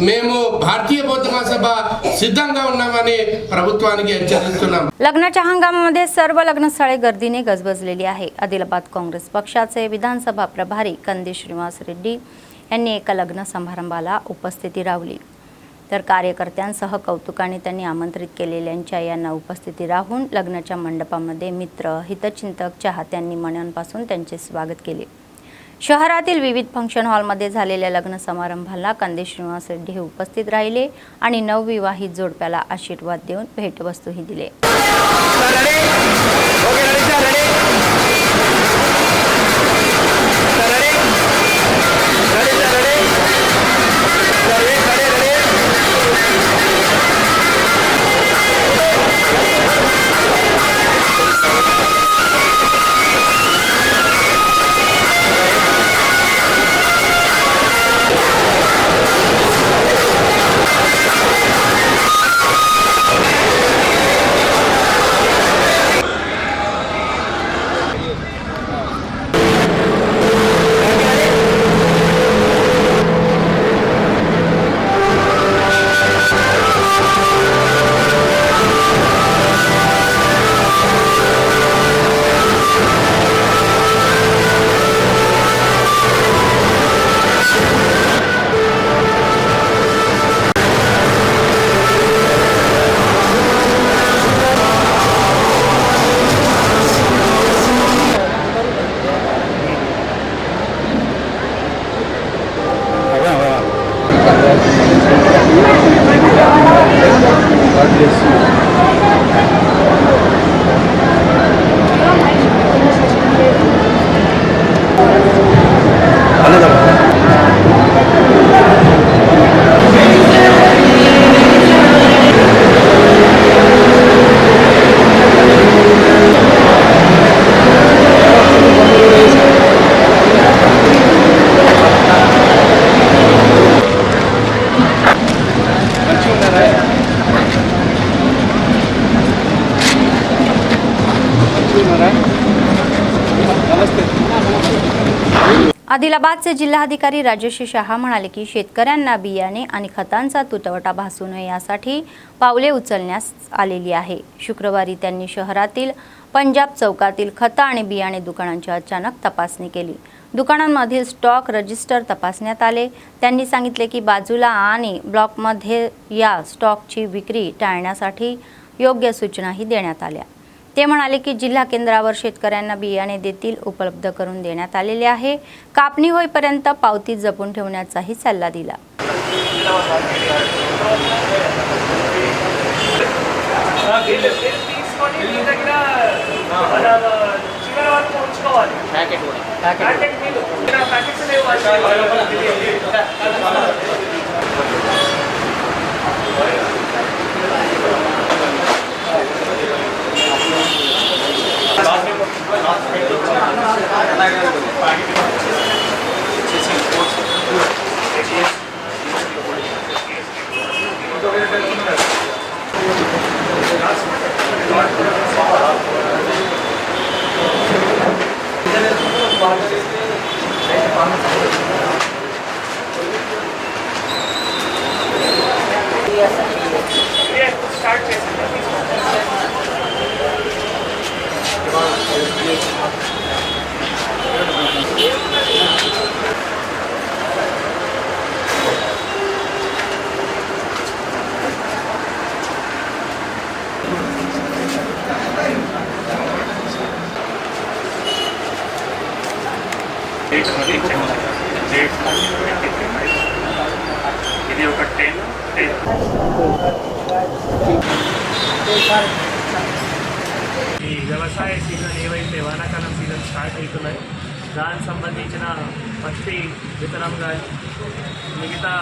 మేము भारतीय बौद्ध महासभा सिद्धांगा ఉన్నామని ప్రభుత్వానికి హెచ్చరిస్తున్నాం. लग्नाच्या हंगामामध्ये सर्व लग्नस्थळे गर्दीने गजबजलेली आहे. आदिलाबाद काँग्रेस पक्षाचे विधानसभा प्रभारी कंदी श्रीनिवास रेड्डी यांनी एका लग्न समारंभाला उपस्थिती राखली. तर कार्यकर्त्यांसह कौतुकाने त्यांनी आमंत्रित केलेल्यांच्या यांना उपस्थिती राहून लग्नाच्या मंडपामध्ये मित्र, हितचिंतक, चाहत्यांनी मनापासून त्यांचे स्वागत केले. शहरातील विविध फंक्शन हॉलमध्ये झालेल्या लग्न समारंभाला कंदी श्रीनिवास रेड्डी हे उपस्थित राहिले आणि नवविवाहित जोडप्याला आशीर्वाद देऊन भेटवस्तूही दिले. आदिलाबादचे जिल्हाधिकारी राजेश शहा म्हणाले की शेतकऱ्यांना बियाणे आणि खतांचा तुटवडा भासू नये यासाठी पावले उचलण्यास आलेली आहे. शुक्रवारी त्यांनी शहरातील पंजाब चौकातील खत आणि बियाणे दुकानांची अचानक तपासणी केली. दुकानांमधील स्टॉक रजिस्टर तपासण्यात आले. त्यांनी सांगितले की बाजूला आणि ब्लॉकमध्ये या स्टॉकची विक्री टाळण्यासाठी योग्य सूचनाही देण्यात आल्या. ते म्हणाले की जिल्हा केंद्रावर शेतकऱ्यांना बियाणे देखील उपलब्ध करून देण्यात आलेले आहे. कापणी होईपर्यंत पावती जपून ठेवण्याचाही सल्ला दिला. ఇది ఒక 10 ఈ వ్యవసాయ సీజన్ ఏవైతే వానాకాలం సీజన్ స్టార్ట్ అవుతున్నాయో దానికి సంబంధించిన పత్తి విత్తనం కానీ మిగతా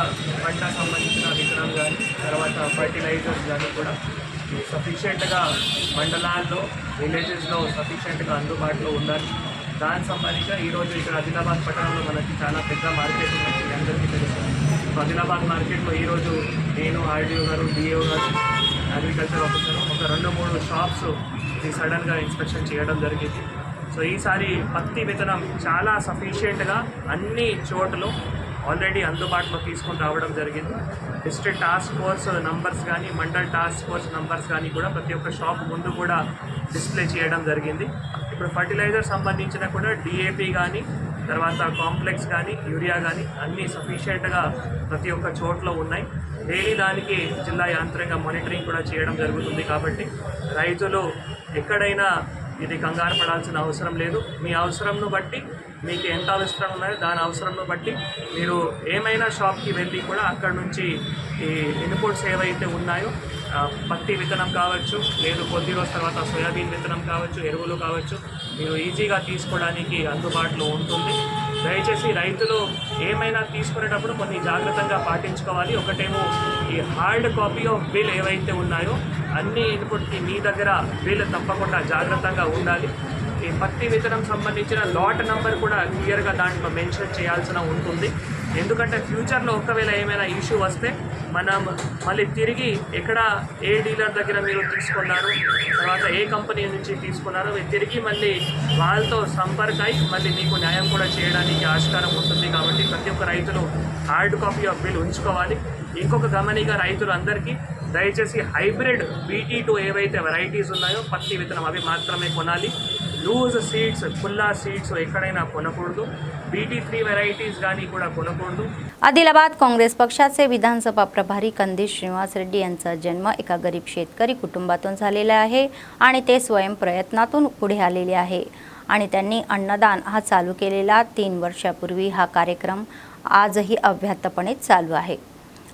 పంట సంబంధించిన విత్తనం కానీ తర్వాత ఫర్టిలైజర్స్ కానీ కూడా సఫిషియెంట్గా మండలాల్లో విలేజెస్లో సఫిషియెంట్గా అందుబాటులో ఉండాలి. దానికి సంబంధించిన ఈరోజు ఇక్కడ ఆదిలాబాద్ పట్టణంలో మనకి చాలా పెద్ద మార్కెట్ ఉన్నది, మీ అందరికీ తెలుసు. ఆదిలాబాద్ మార్కెట్లో ఈరోజు నేను ఆర్డీఓ గారు, డిఏఓ గారు, అగ్రికల్చర్ ఆఫీసర్ ఒక 2-3 షాప్స్ సడన్గా ఇన్స్పెక్షన్ చేయడం జరిగింది. సో ఈసారి పత్తి విత్తనం చాలా సఫిషియెంట్గా అన్ని చోట్ల ఆల్రెడీ అందుబాటులో తీసుకొని రావడం జరిగింది. డిస్ట్రిక్ట్ టాస్క్ ఫోర్స్ నంబర్స్ కానీ మండల్ టాస్క్ ఫోర్స్ నంబర్స్ కానీ కూడా ప్రతి ఒక్క షాప్ ముందు కూడా డిస్ప్లే చేయడం జరిగింది. ఇప్పుడు ఫర్టిలైజర్ సంబంధించిన కూడా డిఏపి కానీ తర్వాత కాంప్లెక్స్ కానీ యూరియా కానీ అన్నీ సఫిషియెంట్గా ప్రతి ఒక్క చోట్ల ఉన్నాయి. డైలీ దానికి జిల్లా యాంత్రిక మానిటరింగ్ కూడా చేయడం జరుగుతుంది. కాబట్టి రైతులు ఎక్కడైనా ఇది కంగారు పడాల్సిన అవసరం లేదు. మీ అవసరంను బట్టి మీకు ఎంత అవసరం ఉన్నాయో దాని అవసరంను బట్టి మీరు ఏమైనా షాప్కి వెళ్ళి కూడా అక్కడ నుంచి ఈ ఇన్పుట్స్ ఏవైతే ఉన్నాయో పత్తి విత్తనం కావచ్చు, లేదు కొద్ది రోజుల తర్వాత సోయాబీన్ విత్తనం కావచ్చు, ఎరువులు కావచ్చు, మీరు ఈజీగా తీసుకోవడానికి అందుబాటులో ఉంటుంది. దయచేసి రైతులు ఏమైనా తీసుకునేటప్పుడు కొన్ని జాగ్రత్తగా పాటించుకోవాలి. ఒకటేమో ఈ హార్డ్ కాపీ ఆఫ్ బిల్ ఏవైతే ఉన్నాయో అన్ని ఇన్పుట్కి మీ దగ్గర బిల్ తప్పకుండా జాగ్రత్తగా ఉండాలి. ఈ పత్తి విత్తనం సంబంధించిన లాట్ నెంబర్ కూడా క్లియర్గా దాంట్లో మెన్షన్ చేయాల్సిన ఉంటుంది. ఎందుకంటే ఫ్యూచర్లో ఒకవేళ ఏమైనా ఇష్యూ వస్తే మనం మళ్ళీ తిరిగి ఎక్కడ ఏ డీలర్ దగ్గర మీరు తీసుకున్నారు, తర్వాత ఏ కంపెనీ నుంచి తీసుకున్నారో మీరు తిరిగి మళ్ళీ వాళ్ళతో సంపర్కై మళ్ళీ మీకు న్యాయం కూడా చేయడానికి ఆస్కారం ఉంటుంది. కాబట్టి ప్రతి ఒక్క రైతులు హార్డ్ కాపీ ఆఫ్ బిల్ ఉంచుకోవాలి. ఇంకొక గమనిక రైతులు అందరికీ దయచేసి హైబ్రిడ్ BT2 ఏవైతే వెరైటీస్ ఉన్నాయో పత్తి విత్తనం అవి మాత్రమే కొనాలి. లూజ్ సీడ్స్, खुला సీడ్స్ ఎక్కడైనా కొనకూడదు. BT3 व्हरायटीज गाणी కూడా కొనకూడదు. आदिलाबाद काँग्रेस पक्षाचे विधानसभा प्रभारी कंदीश श्रीनिवास रेड्डी यांचा जन्म एका गरीब शेतकरी कुटुंबातून झालेला आहे आणि ते स्वयं प्रयत्नातून पुढे आलेले आहे आणि त्यांनी अन्नदान हा चालू केलेला 3 वर्षापूर्वी हा कार्यक्रम आजही अव्याहतपणे चालू आहे.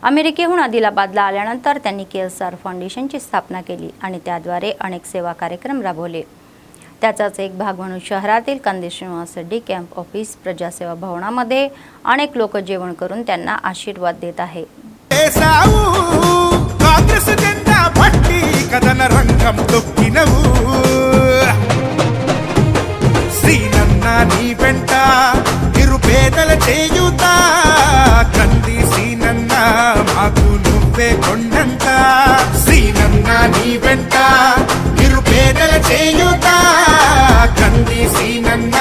अमेरिकेहून आदिलाबादला आल्यानंतर त्यांनी KSR फाउंडेशनची स्थापना केली आणि त्याद्वारे अनेक सेवा कार्यक्रम राबवले. त्याचाच एक भाग म्हणून शहरातील कंदीश श्रीनिवास रेड्डी कॅम्प ऑफिस प्रजासेवा भवनामध्ये अनेक लोक जेवण करून त्यांना आशीर्वाद देत आहे. काँग्रेस जెండా పట్టి కదన రంగం తొక్కినవు శ్రీనన్న నీ వెంట నిరుపేదల చేయూత కంది శ్రీనన్న మాకు నువ్వే కొండంత శ్రీనన్న నీ వెంట నిరుపేదల చేయూత కంది శ్రీనన్న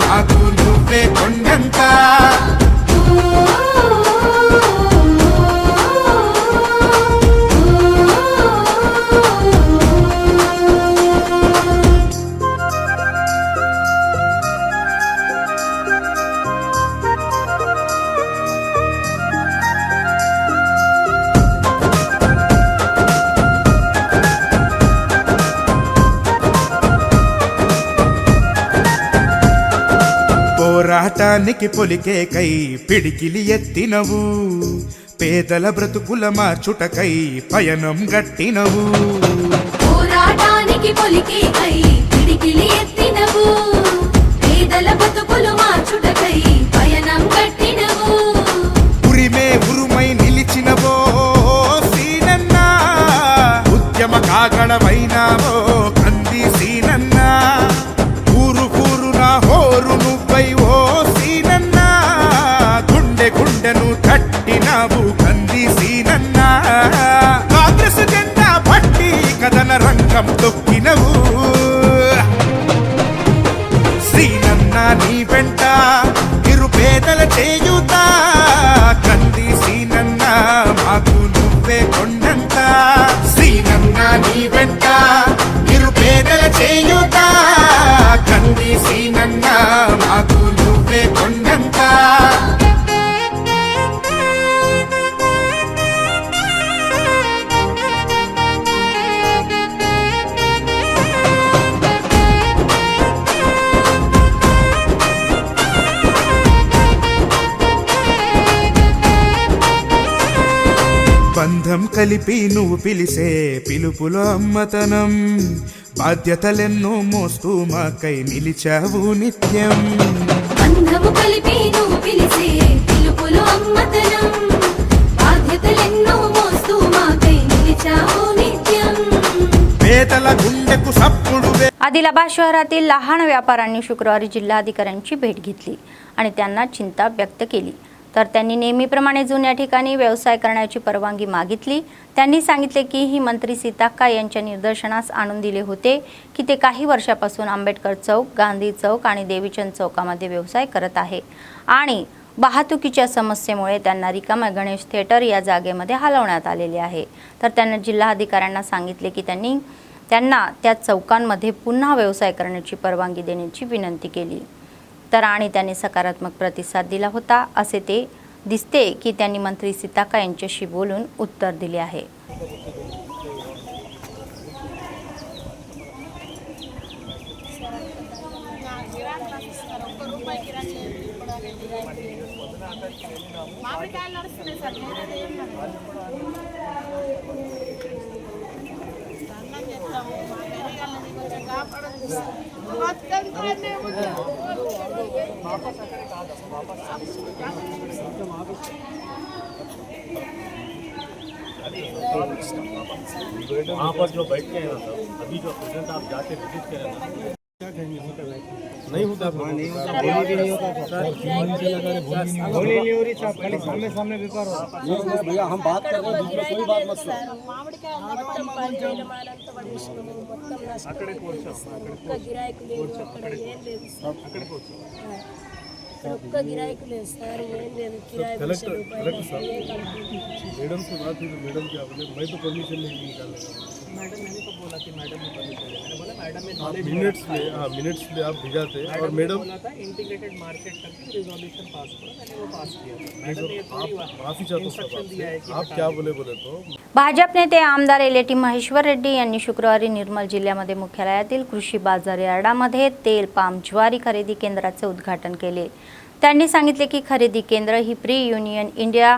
మాకు నువ్వే కొండంత పోరాటానికి పొలికేకై పిడికిలి ఎత్తినవు పేదల బ్రతుకుల మార్చుటకై పయనం గట్టినవు పోరాటానికి పొలికేకై పిడికిలి ఎత్తినవు పేదల బ్రతుకుల మార్చుటకై పయనం గట్టినవు ఉరిమే ఉరుమై నిలిచినవో సీనన్న ఉద్యమ కాగడమైనావో కంది సీనన్న ఊరు కూరున హోరు నువ్వై ఓ సీనన్న గుండె గుండెను తట్టినావు కంది సీనన్న కాంగ్రెస్ జెండా పట్టి కదన రంగం తొక్కినవు సీనన్న నీ వెంట నిరుపేదల చేయూత కంది సీనన్న మాకు నువ్వే కొండంత సీనన్న నీ వెంట నిరుపేదల చేయూత కంది సీనన్న మాకు నువ్వే కొండంత కలిపి నువ్వు పిలిసే పిలుపులో అమ్మతనం, బాధ్యతలెన్నో మోస్తూ మాకై నిలిచావు నిత్యం. బంధము కలిపి నువ్వు పిలిసే పిలుపులో అమ్మతనం, బాధ్యతలెన్నో మోస్తూ మాకై निलिचावो नित्यम. పేదల గుండెకు సప్పుడు. आदिलाबाद शहरातील लहान व्यापाऱ्यांनी शुक्रवारी जिल्हाधिकाऱ्यांची भेट घेतली आणि त्यांना चिंता व्यक्त केली. तर त्यांनी नेहमीप्रमाणे जुन्या ठिकाणी व्यवसाय करण्याची परवानगी मागितली. त्यांनी सांगितले की ही मंत्री सीताक्का यांच्या निदर्शनास आणून दिले होते की ते काही वर्षापासून आंबेडकर चौक, गांधी चौक आणि देवीचंद चौकामध्ये व्यवसाय करत आहे आणि वाहतुकीच्या समस्येमुळे त्यांना रिकामा गणेश थिएटर या जागेमध्ये हलवण्यात आलेले आहे. तर त्यांनी जिल्हाधिकाऱ्यांना सांगितले की त्यांना त्या चौकांमध्ये पुन्हा व्यवसाय करण्याची परवानगी देण्याची विनंती केली. तर आणि त्यांनी सकारात्मक प्रतिसाद दिला होता असे ते दिसते की त्यांनी मंत्री सीताक्का यांच्याशी बोलून उत्तर दिले आहे. वहाँ पर जो बैठ के ना अभी जो प्रेजेंट आप जाके विजिट करें ना, नहीं होता नहीं होता बोली भी नहीं होता सर, बोली नहीं हो रही साहब, खाली सामने सामने व्यापार हो भैया. हम बात कर रहे हैं, दूसरा कोई बात मत करो. कलेक्टर साहब मैडम से बात हुई तो मैडम क्या बोले, मैं तो परमिशन नहीं निकालेगा. मैडम मैंने तो बोला कि मैडम ने परमिशन, मैंने बोला मैडम ने मिनट्स में आप भिजाते और मैडम बोला था इंटीग्रेटेड मार्केट करके रिजोल्यूशन पास करो, मैंने वो पास किया. मैडम ने आप माफी चाहता हूं, आप क्या बोले तो भाजप नेते आमदार एलेटी महेश्वर रेड्डी यांनी शुक्रवारी निर्मल जिल्ह्यामध्ये मुख्यालयातील कृषी बाजार यार्डामध्ये तेल, पाम, ज्वारी खरेदी केंद्राचे उद्घाटन केले. त्यांनी सांगितले की खरेदी केंद्र ही प्री युनियन इंडिया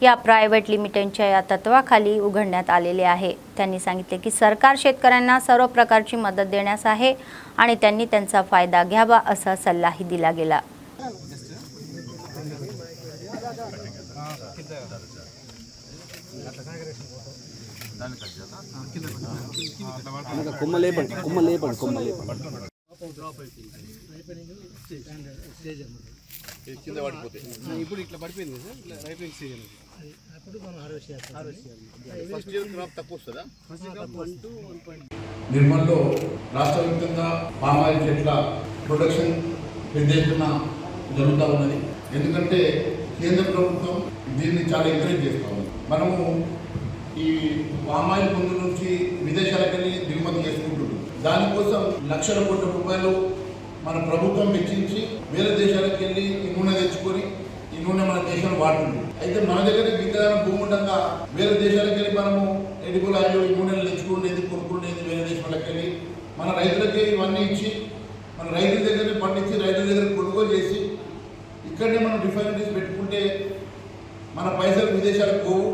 या प्रायव्हेट लिमिटेडच्या या तत्वाखाली उघडण्यात आलेले आहे. त्यांनी सांगितले की सरकार शेतकऱ्यांना सर्व प्रकारची मदत देण्यास आहे आणि त्यांनी त्यांचा फायदा घ्यावा असा सल्लाही दिला गेला. ఇప్పుడు ఇట్లా పడిపోయింది సార్, ఇట్లా రైపింగ్ సీజన్ అప్పుడు మనం హార్వెస్ట్ చేస్తాం. ఫస్ట్ ఇయర్ క్రాప్ తక్కువ వస్తుందా? నిర్మల్లో రాష్ట్ర వ్యాప్తంగా పామాయిల్ చెట్ల ప్రొడక్షన్ పెద్ద ఎత్తున జరుగుతూ ఉన్నది. ఎందుకంటే కేంద్ర ప్రభుత్వం దీన్ని చాలా ఎంకరేజ్ చేస్తూ ఉంది. మనము ఈ పామాయిల్ ముందు నుంచి విదేశాలకు వెళ్ళి దిగుమతి చేసుకుంటున్నాం. దానికోసం లక్షల కోట్ల రూపాయలు మన ప్రభుత్వం వెచ్చించి వేరే దేశాలకు వెళ్ళి ఈ నూనె తెచ్చుకొని ఈ నూనె మన దేశంలో వాడుతుంది. అయితే మన దగ్గర విత్తనాల భూమి ఉండగా వేరే దేశాలకు వెళ్ళి మనము ఎడిబుల్ ఆయిల్ ఈ నూనెలు తెచ్చుకునేది, కొనుక్కునేది వేరే దేశాలకు వెళ్ళి మన రైతులకి ఇవన్నీ ఇచ్చి మన రైతుల దగ్గర పండించి రైతుల దగ్గర కొనుగోలు చేసి ఇక్కడనే మనం రిఫైనరీస్ పెట్టుకుంటే మన పైసలు విదేశాలకు పోవు,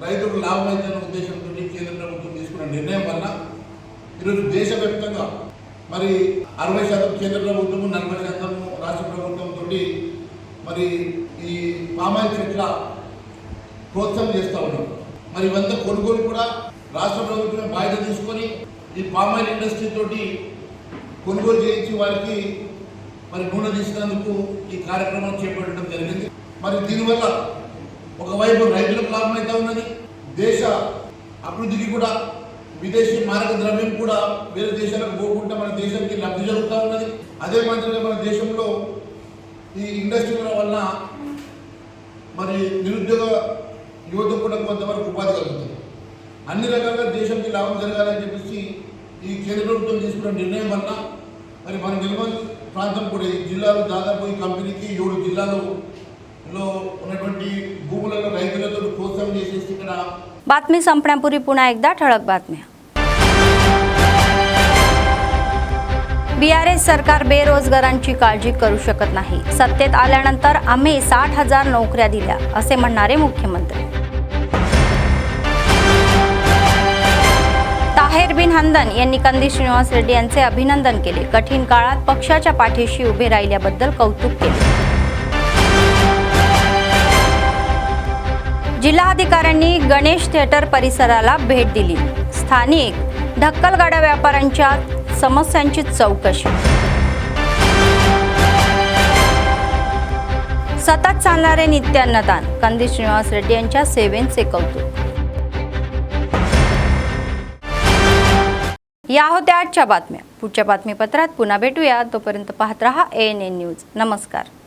రైతులకు లాభం అవుతున్న ఉద్దేశంతో కేంద్ర ప్రభుత్వం తీసుకున్న నిర్ణయం వల్ల ఈరోజు దేశవ్యాప్తంగా మరి 60% కేంద్ర ప్రభుత్వం, 40% రాష్ట్ర ప్రభుత్వంతో మరి ఈ పామాయిల్ చెట్ల ప్రోత్సాహం చేస్తూ ఉన్నాం. మరి ఇవంతా కొనుగోలు కూడా రాష్ట్ర ప్రభుత్వమే బాధ్యత తీసుకొని ఈ పామాయిల్ ఇండస్ట్రీ తోటి కొనుగోలు చేయించి వారికి మరి నూనె తీసినందుకు ఈ కార్యక్రమం చేపట్టడం జరిగింది. మరి దీనివల్ల ఒకవైపు రైతులకు లాభం అయితే ఉన్నది, దేశ అభివృద్ధికి కూడా విదేశీ మారక ద్రవ్యం కూడా వేరే దేశాలకు పోకుండా మన దేశానికి లబ్ధి జరుగుతూ ఉన్నది. అదే మాదిరిగా మన దేశంలో ఈ ఇండస్ట్రీల వలన మరి నిరుద్యోగ యువతకు కూడా కొంతవరకు ఉపాధి కలుగుతుంది. అన్ని రకాలుగా దేశానికి లాభం జరగాలని చెప్పేసి ఈ కేంద్ర ప్రభుత్వం తీసుకున్న నిర్ణయం వల్ల మరి మన నిర్మల్ ప్రాంతం కూడా ఈ జిల్లాలో దాదాపు ఈ కంపెనీకి 7 జిల్లాలలో ఉన్నటువంటి భూములలో రైతులతో ప్రోత్సాహం చేసేసి ఇక్కడ. बातमी संपण्यापूर्वी पुन्हा एकदा ठळक बातम्या. बीआरएस सरकार बेरोजगारांची काळजी करू शकत नाही. सत्तेत आल्यानंतर आम्ही 60,000 नोकऱ्या दिल्या असे म्हणणारे मुख्यमंत्री. अभिनंदन यांनी कंदी श्रीनिवास रेड्डी यांचे अभिनंदन केले. कठीण काळात पक्षाच्या पाठीशी उभे राहिल्याबद्दल कौतुक केले. जिल्हाधिकाऱ्यांनी गणेश थिएटर परिसराला भेट दिली. स्थानिक ढक्कल गाड्या व्यापाऱ्यांच्या समस्यांची चौकशी. सतत चालणारे नित्य अन्नदान, कंदी श्रीनिवास रेड्डी यांच्या सेवेचे कौतुक. या होत्या आजच्या बातम्या. पुढच्या बातमीपत्रात पुन्हा भेटूया. तोपर्यंत पाहत रहा ANN न्यूज. नमस्कार.